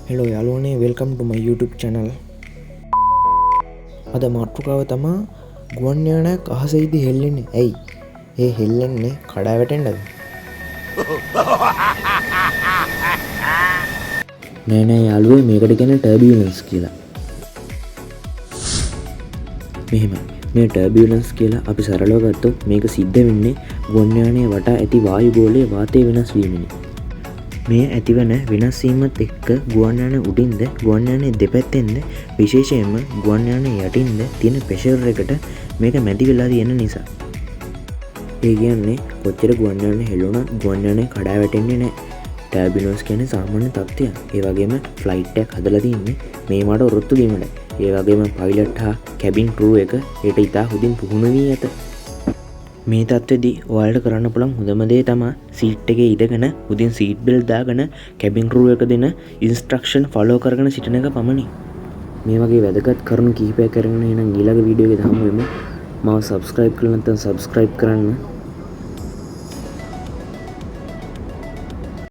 Hello යාළුවනේ welcome ටු මයි YouTube channel. අද මාතෘකාව තමා ගුවන් යානයක් අහසෙහිදී හෙල්ලෙන්නේ ඇයි? ඒ හෙල්ලෙන්නේ කඩා වැටෙන්නද? නෑ යාළුවෝ මේකට කියන්නේ ටර්බියුලන්ස් කියලා. මෙහෙමයි. මේ ටර්බියුලන්ස් කියලා අපි සරලව ගත්තොත් මේක සිද්ධ වෙන්නේ ගුවන් යානයේ වටා ඇති වායු ගෝලයේ වාතය වෙනස් වීමෙනි. මේ ඇතිවන වෙනස් වීමත් එක්ක ගුවන් යානය උඩින්ද ගුවන් යානයේ දෙපැත්තෙන්ද විශේෂයෙන්ම ගුවන් යානයේ යටින්ද තියෙන ප්‍රෙෂර් එකට මේක මැදි වෙලා තියෙන නිසා. ඒ කියන්නේ කොච්චර ගුවන් යානය හෙළුණත් ගුවන් යානය කඩා වැටෙන්නේ නැහැ. ටර්බියුලන්ස් කියන්නේ සාමාන්‍ය තත්ත්වයක්. ඒ වගේම ෆ්ලයිට් එකක් හදලා තින්නේ මේවට ඔරොත්තු දීමට. ඒ වගේම පයිලට් හා කැබින් ක්‍රූ එක ඒට ඉතා හොඳින් පුහුණු වී ඇත. මේ තත්ත්වෙදී ඔයාලට කරන්න පුළුවන් හොඳම දේ තමයි සීට් එකේ ඉඳගෙන උදින් සීට් බෙල්ට් දාගෙන කැබින් ක්‍රූ එක දෙන ඉන්ස්ට්‍රක්ෂන් ෆලෝ කරගෙන සිටින එක පමණයි. මේ වගේ වැදගත් කරුණු කිහිපයක් අරගෙන එන ඊළඟ වීඩියෝ එකේ හමු වෙමු. මාව සබ්ස්ක්‍රයිබ් කරලා නැත්නම් සබ්ස්ක්‍රයිබ් කරන්න.